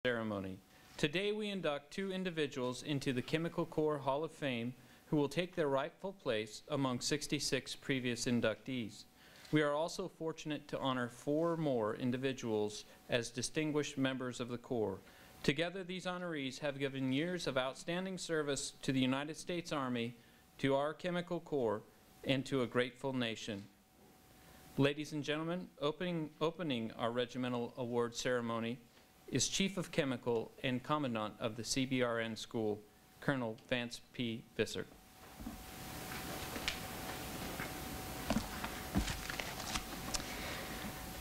ceremony. Today we induct two individuals into the Chemical Corps Hall of Fame who will take their rightful place among 66 previous inductees. We are also fortunate to honor 4 more individuals as distinguished members of the Corps. Together, these honorees have given years of outstanding service to the United States Army, to our Chemical Corps, and to a grateful nation. Ladies and gentlemen, opening our regimental award ceremony is Chief of Chemical and Commandant of the CBRN School, Colonel Vance P. Visser.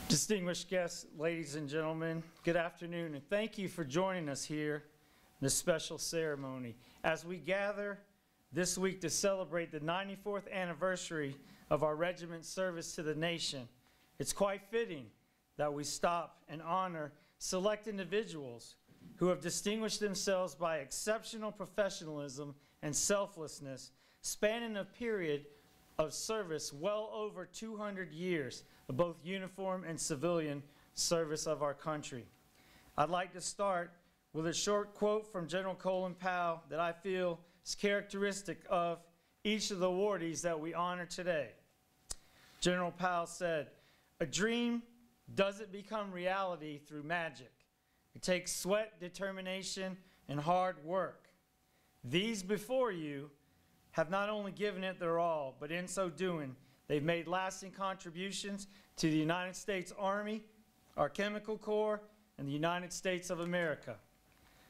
Distinguished guests, ladies and gentlemen, good afternoon, and thank you for joining us here in this special ceremony as we gather this week to celebrate the 94th anniversary of our regiment's service to the nation. It's quite fitting that we stop and honor select individuals who have distinguished themselves by exceptional professionalism and selflessness, spanning a period of service well over 200 years of both uniform and civilian service of our country. I'd like to start with a short quote from General Colin Powell that I feel is characteristic of each of the awardees that we honor today. General Powell said, "A dream doesn't become reality through magic. It takes sweat, determination, and hard work. These before you have not only given it their all, but in so doing, they've made lasting contributions to the United States Army, our Chemical Corps, and the United States of America.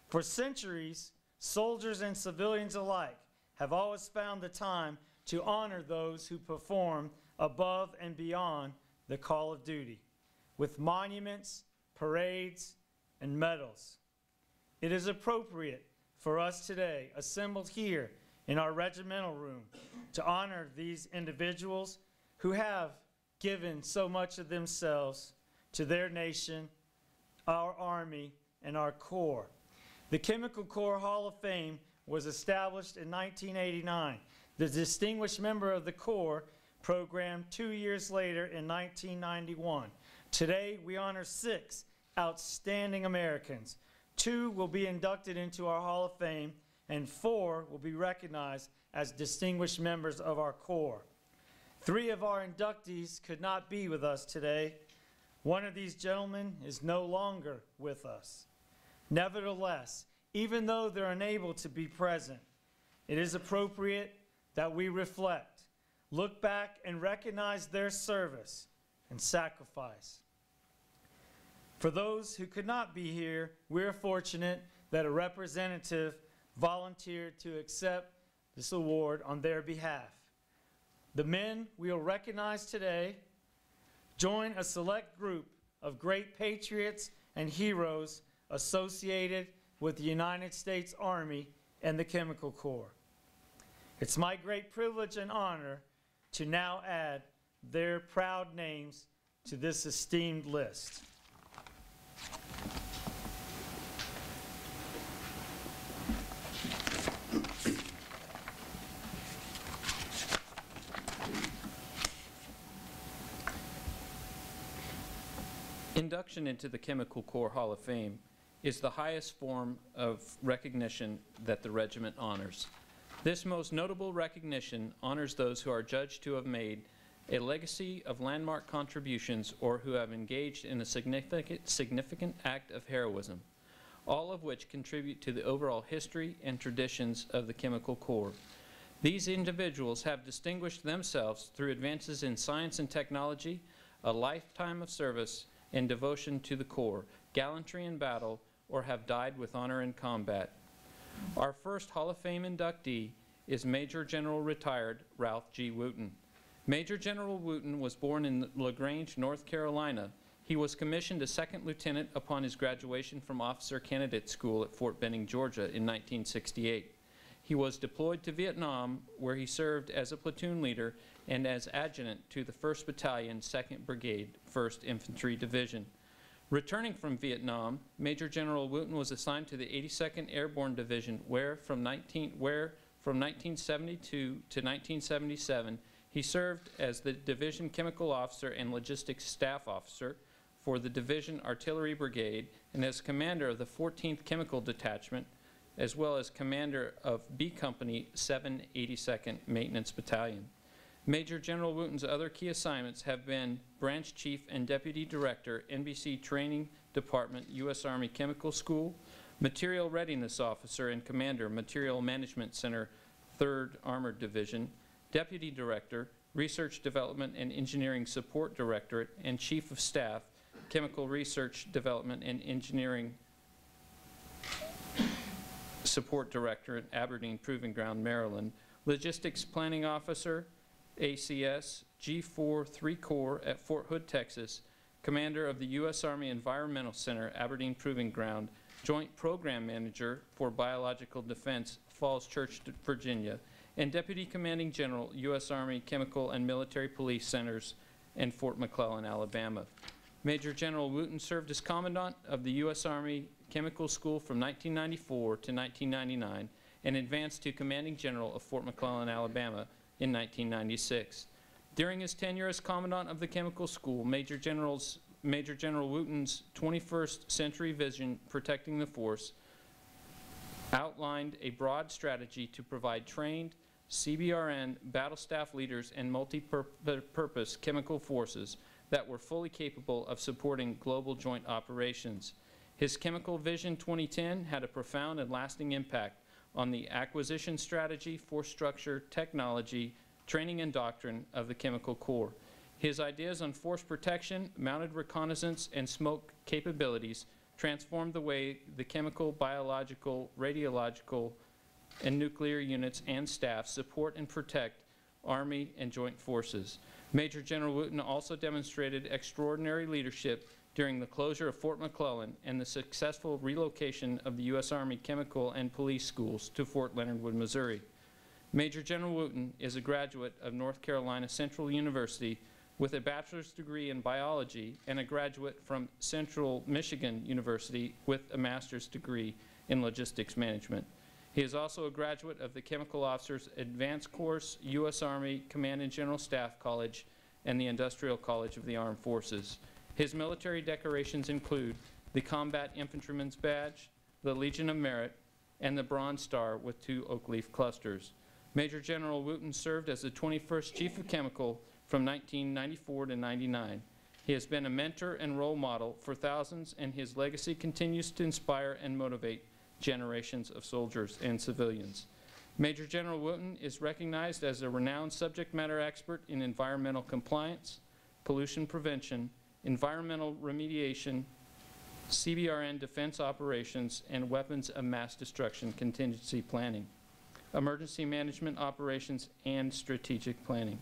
For centuries, soldiers and civilians alike have always found the time to honor those who perform above and beyond the call of duty, with monuments, parades, and medals. It is appropriate for us today, assembled here in our regimental room, to honor these individuals who have given so much of themselves to their nation, our Army, and our Corps. The Chemical Corps Hall of Fame was established in 1989. The Distinguished Member of the Corps program 2 years later in 1991. Today, we honor 6 outstanding Americans. 2 will be inducted into our Hall of Fame, and 4 will be recognized as distinguished members of our Corps. 3 of our inductees could not be with us today. One of these gentlemen is no longer with us. Nevertheless, even though they're unable to be present, it is appropriate that we reflect, look back, and recognize their service and sacrifice. For those who could not be here, we're fortunate that a representative volunteered to accept this award on their behalf. The men we will recognize today join a select group of great patriots and heroes associated with the United States Army and the Chemical Corps. It's my great privilege and honor to now add their proud names to this esteemed list. Induction into the Chemical Corps Hall of Fame is the highest form of recognition that the regiment honors. This most notable recognition honors those who are judged to have made a legacy of landmark contributions or who have engaged in a significant act of heroism, all of which contribute to the overall history and traditions of the Chemical Corps. These individuals have distinguished themselves through advances in science and technology, a lifetime of service, and devotion to the Corps, gallantry in battle, or have died with honor in combat. Our first Hall of Fame inductee is Major General Retired Ralph G. Wooten. Major General Wooten was born in LaGrange, North Carolina. He was commissioned a second lieutenant upon his graduation from Officer Candidate School at Fort Benning, Georgia in 1968. He was deployed to Vietnam, where he served as a platoon leader and as adjutant to the 1st Battalion, 2nd Brigade, 1st Infantry Division. Returning from Vietnam, Major General Wooten was assigned to the 82nd Airborne Division, where from 1972 to 1977, he served as the Division Chemical Officer and Logistics Staff Officer for the Division Artillery Brigade and as commander of the 14th Chemical Detachment, as well as commander of B Company 782nd Maintenance Battalion. Major General Wooten's other key assignments have been Branch Chief and Deputy Director, NBC Training Department, U.S. Army Chemical School, Material Readiness Officer and Commander, Material Management Center, 3rd Armored Division, Deputy Director, Research Development and Engineering Support Directorate, and Chief of Staff, Chemical Research Development and Engineering Support Directorate, Aberdeen Proving Ground, Maryland, Logistics Planning Officer, ACS, G4 3 Corps at Fort Hood, Texas, Commander of the U.S. Army Environmental Center, Aberdeen Proving Ground, Joint Program Manager for Biological Defense, Falls Church, Virginia, and Deputy Commanding General, U.S. Army Chemical and Military Police Centers in Fort McClellan, Alabama. Major General Wooten served as Commandant of the U.S. Army Chemical School from 1994 to 1999 and advanced to Commanding General of Fort McClellan, Alabama in 1996. During his tenure as Commandant of the Chemical School, Major General Wooten's 21st century vision, Protecting the Force, outlined a broad strategy to provide trained CBRN battle staff leaders and multi-purpose chemical forces that were fully capable of supporting global joint operations. His Chemical Vision 2010 had a profound and lasting impact on the acquisition strategy, force structure, technology, training, and doctrine of the Chemical Corps. His ideas on force protection, mounted reconnaissance, and smoke capabilities transformed the way the chemical, biological, radiological, and nuclear units and staff support and protect Army and joint forces. Major General Wooten also demonstrated extraordinary leadership during the closure of Fort McClellan and the successful relocation of the U.S. Army Chemical and Police Schools to Fort Leonard Wood, Missouri. Major General Wooten is a graduate of North Carolina Central University with a bachelor's degree in biology and a graduate from Central Michigan University with a master's degree in logistics management. He is also a graduate of the Chemical Officers Advanced Course, U.S. Army Command and General Staff College, and the Industrial College of the Armed Forces. His military decorations include the Combat Infantryman's Badge, the Legion of Merit, and the Bronze Star with 2 oak leaf clusters. Major General Wooten served as the 21st Chief of Chemical from 1994 to 99. He has been a mentor and role model for thousands, and his legacy continues to inspire and motivate generations of soldiers and civilians. Major General Wooten is recognized as a renowned subject matter expert in environmental compliance, pollution prevention, environmental remediation, CBRN defense operations, and weapons of mass destruction contingency planning, emergency management operations, and strategic planning.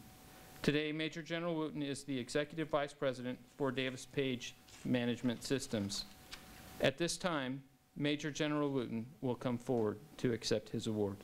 Today, Major General Wooten is the Executive Vice President for Davis Page Management Systems. At this time, Major General Wooten will come forward to accept his award.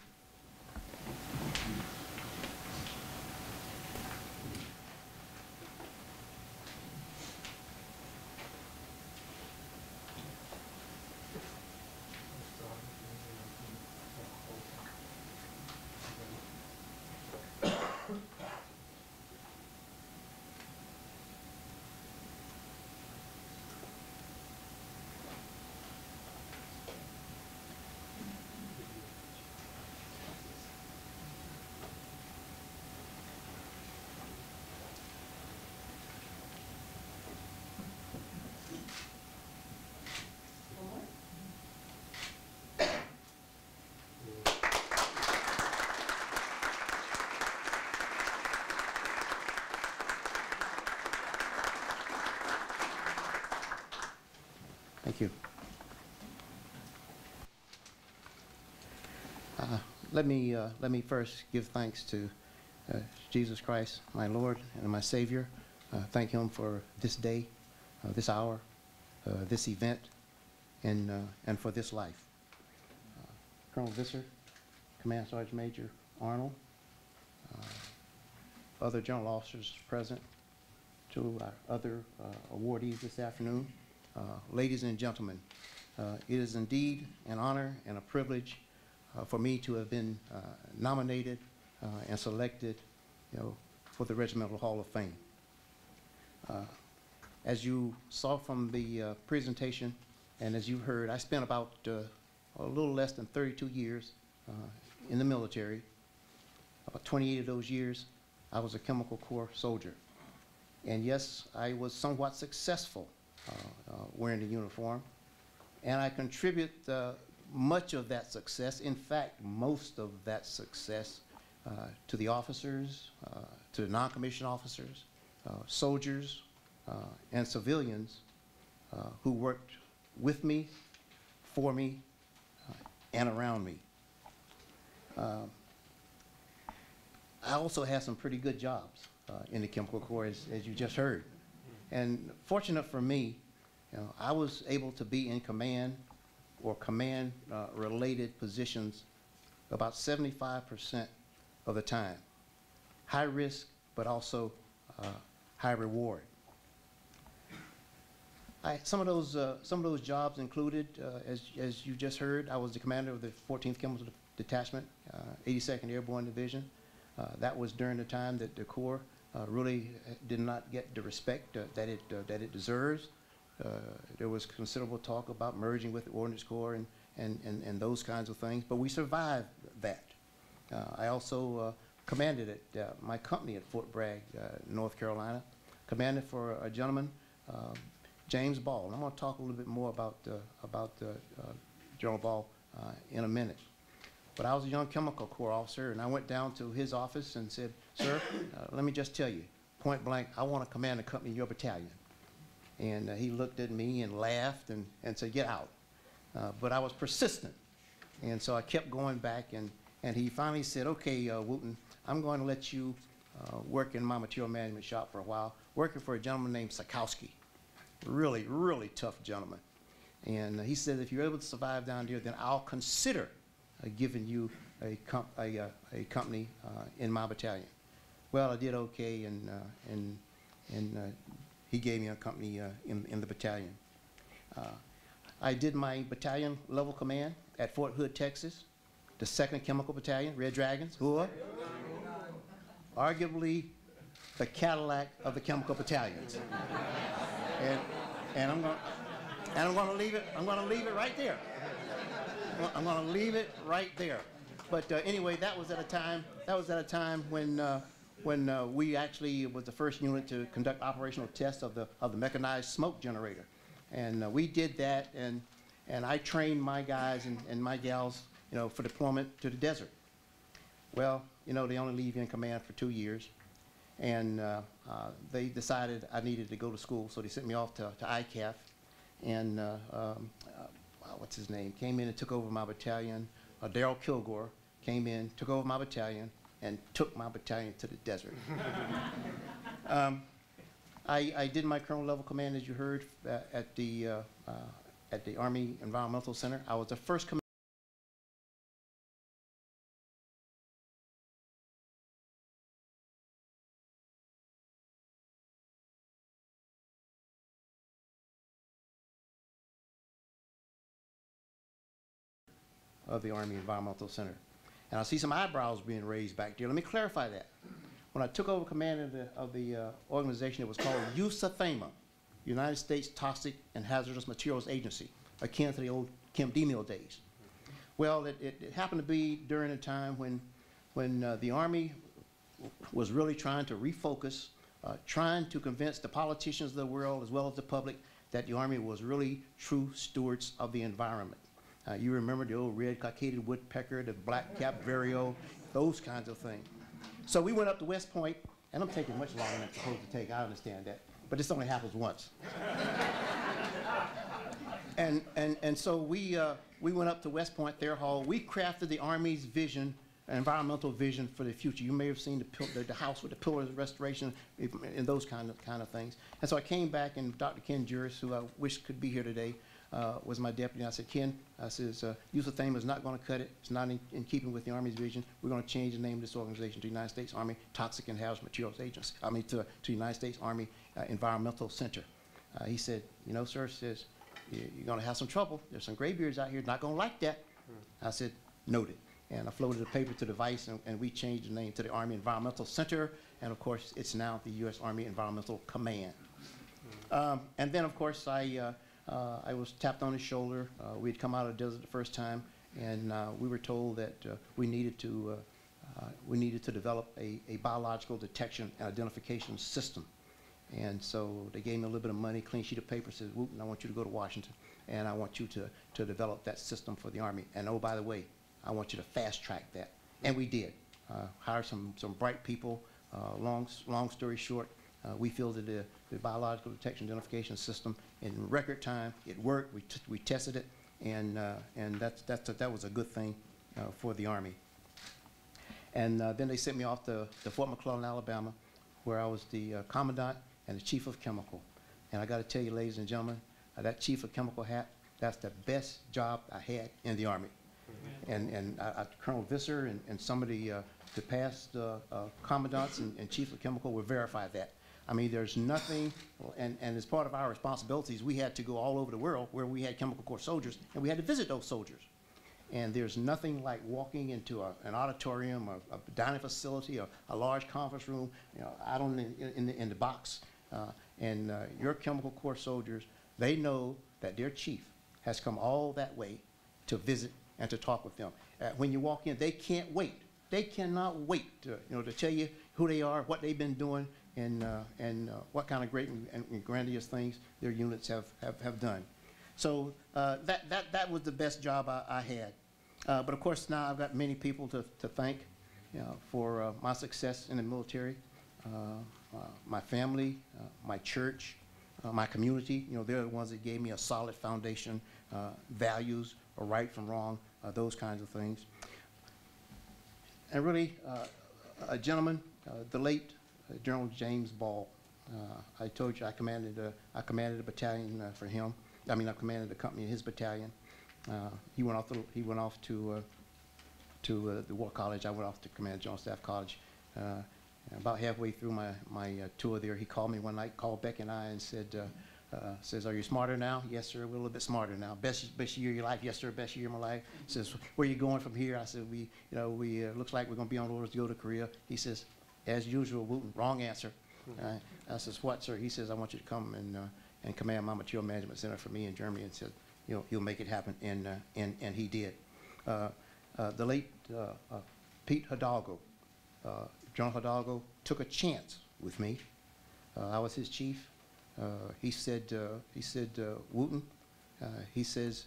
Thank you. Let me first give thanks to Jesus Christ, my Lord and my Savior. Thank Him for this day, this hour, this event, and for this life. Colonel Visser, Command Sergeant Major Arnold, other general officers present, to our other awardees this afternoon. Ladies and gentlemen, it is indeed an honor and a privilege for me to have been nominated and selected, for the Regimental Hall of Fame. As you saw from the presentation And as you've heard, I spent about a little less than 32 years in the military. About 28 of those years, I was a Chemical Corps soldier. And yes, I was somewhat successful wearing the uniform. And I contribute much of that success, in fact, most of that success, to the officers, to the non-commissioned officers, soldiers, and civilians who worked with me, for me, and around me. I also had some pretty good jobs in the Chemical Corps, as you just heard. And fortunate for me, I was able to be in command or command-related positions about 75% of the time. High risk, but also high reward. Some of those jobs included, as you just heard, I was the commander of the 14th Chemical Detachment, 82nd Airborne Division. That was during the time that the Corps really did not get the respect that it deserves. There was considerable talk about merging with the Ordnance Corps and those kinds of things, but we survived that. I also commanded at my company at Fort Bragg, North Carolina, commanded for a gentleman, James Ball. And I'm going to talk a little bit more about General Ball in a minute. But I was a young Chemical Corps officer, and I went down to his office and said, "Sir, let me just tell you, point blank, I want to command a company in your battalion." And he looked at me and laughed and said, "Get out." But I was persistent. And so I kept going back, and he finally said, "Okay, Wooten, I'm going to let you work in my material management shop for a while," working for a gentleman named Sikowski. Really, really tough gentleman. And he said, "If you're able to survive down there, then I'll consider giving you a company in my battalion." Well, I did okay, and he gave me a company in the battalion. I did my battalion level command at Fort Hood, Texas, the 2nd Chemical Battalion, Red Dragons, who are arguably the Cadillac of the chemical battalions. And I'm going to leave it. I'm going to leave it right there. I'm going to leave it right there. But anyway, that was at a time. That was at a time when we actually was the first unit to conduct operational tests of the mechanized smoke generator, and we did that. And I trained my guys and my gals, for deployment to the desert. Well, they only leave you in command for 2 years, and they decided I needed to go to school, so they sent me off to ICAF, and what's his name, came in and took over my battalion. Darrell Kilgore came in, took over my battalion, and took my battalion to the desert. I did my colonel level command, as you heard, at the Army Environmental Center. I was the first commander of the Army Environmental Center. And I see some eyebrows being raised back there. Let me clarify that. When I took over command of the organization, it was called USATHEMA, United States Toxic and Hazardous Materials Agency, akin to the old Kim Demille days. Well, it happened to be during a time when the Army was really trying to refocus, trying to convince the politicians of the world as well as the public that the Army was really true stewards of the environment. You remember the old red-cockaded woodpecker, the black-capped vireo, those kinds of things. So we went up to West Point, and I'm taking much longer than I'm supposed to take. I understand that, but this only happens once. and so we went up to West Point, Thayer Hall. We crafted the Army's vision, environmental vision for the future. You may have seen the house with the pillars of restoration and those kind of things. And so I came back, and Dr. Ken Juris, who I wish could be here today, was my deputy. And I said, "Ken," I says, "USATHEMA is not going to cut it. It's not in keeping with the Army's vision. We're going to change the name of this organization to United States Army Toxic and Hazardous Materials Agency. To United States Army Environmental Center." He said, "Sir," says, "you're going to have some trouble. There's some graybeards out here not going to like that." I said, "Noted." And I floated the paper to the vice, and we changed the name to the Army Environmental Center. And of course, it's now the U.S. Army Environmental Command. And then, of course, I I was tapped on the shoulder. We had come out of the desert the first time, and we were told that we needed to develop a biological detection and identification system. And so they gave me a little bit of money, clean sheet of paper, says, Wooten, I want you to go to Washington, and I want you to develop that system for the Army. And oh, by the way, I want you to fast track that. And we did. Hired some bright people. Long story short, we fielded the biological detection identification system in record time. It worked. We tested it, and that was a good thing for the Army. And then they sent me off to Fort McClellan, Alabama, where I was the commandant and the chief of chemical. And I got to tell you, ladies and gentlemen, that chief of chemical hat, that's the best job I had in the Army. And Colonel Visser and some of the past commandants and chief of chemical will verify that. I mean, there's nothing, and as part of our responsibilities, we had to go all over the world where we had Chemical Corps soldiers, and we had to visit those soldiers. And there's nothing like walking into an auditorium, a dining facility, a large conference room, out in the box. Your Chemical Corps soldiers, they know that their chief has come all that way to visit and to talk with them. When you walk in, they can't wait. They cannot wait to tell you who they are, what they've been doing, and what kind of great and grandiose things their units have done. So that was the best job I had. But of course now I've got many people to thank for my success in the military. My family, my church, my community, they're the ones that gave me a solid foundation, values, or right from wrong, those kinds of things. And really, a gentleman, the late General James Ball. I told you I commanded a battalion for him. I mean, I commanded the company in his battalion. He went off to the War College. I went off to command Joint Staff College. About halfway through my tour there, he called me one night, called Becky and I, and says, "Are you smarter now?" "Yes, sir. We're a little bit smarter now." "Best year of your life?" "Yes, sir. Best year of my life." Says, "Where are you going from here?" I said, "We looks like we're going to be on orders to go to Korea." He says, "As usual, Wooten, wrong answer." I says, "What, sir?" He says, "I want you to come and command my material management center for me in Germany." And said, "He'll make it happen," and he did. The late Pete Hidalgo, General Hidalgo, took a chance with me. I was his chief. He said, "Wooten," he says,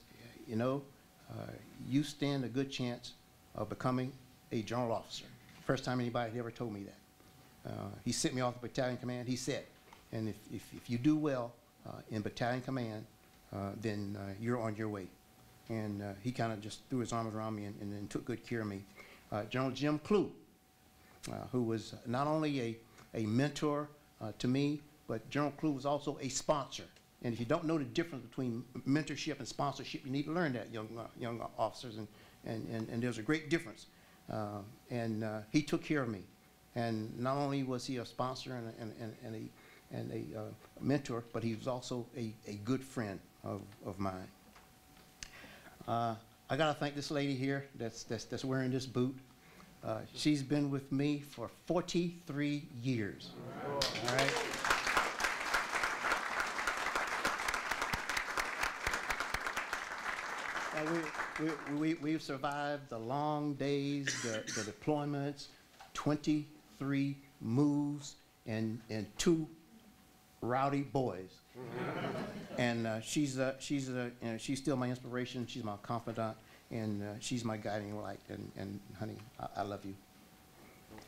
"you stand a good chance of becoming a general officer." First time anybody had ever told me that. He sent me off to battalion command. He said, "And if you do well in battalion command, then you're on your way." And he kind of just threw his arms around me and took good care of me. General Jim Clue, who was not only a mentor to me, but General Clue was also a sponsor. And if you don't know the difference between mentorship and sponsorship, you need to learn that, young officers, and there's a great difference. He took care of me. And not only was he a sponsor and a mentor, but he was also a good friend of mine. I got to thank this lady here that's wearing this boot. She's been with me for 43 years. All right. We've survived the long days, the deployments, 23 moves, and 2 rowdy boys. And she's still my inspiration. She's my confidant, and she's my guiding light. And honey, I love you.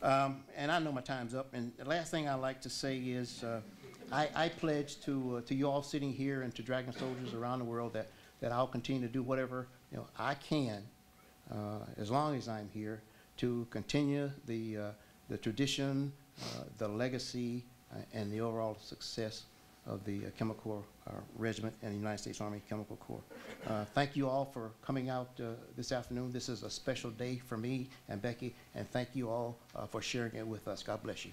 And I know my time's up. And the last thing I'd like to say is I pledge to you all sitting here and to Dragon soldiers around the world that I'll continue to do whatever I can, as long as I'm here, to continue the tradition, the legacy, and the overall success of the Chemical Corps Regiment and the United States Army Chemical Corps. Thank you all for coming out this afternoon. This is a special day for me and Becky, and thank you all for sharing it with us. God bless you.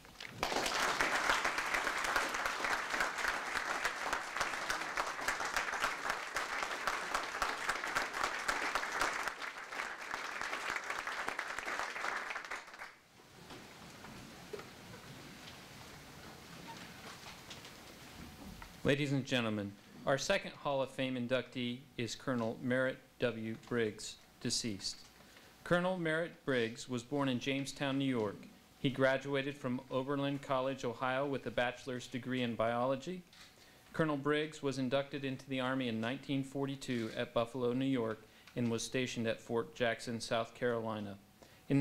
Ladies and gentlemen, Our second Hall of Fame inductee is Colonel Merritt W. Briggs, deceased. Colonel Merritt Briggs was born in Jamestown, New York. He graduated from Oberlin College, Ohio, with a bachelor's degree in biology. Colonel Briggs was inducted into the Army in 1942 at Buffalo, New York, and was stationed at Fort Jackson, South Carolina. In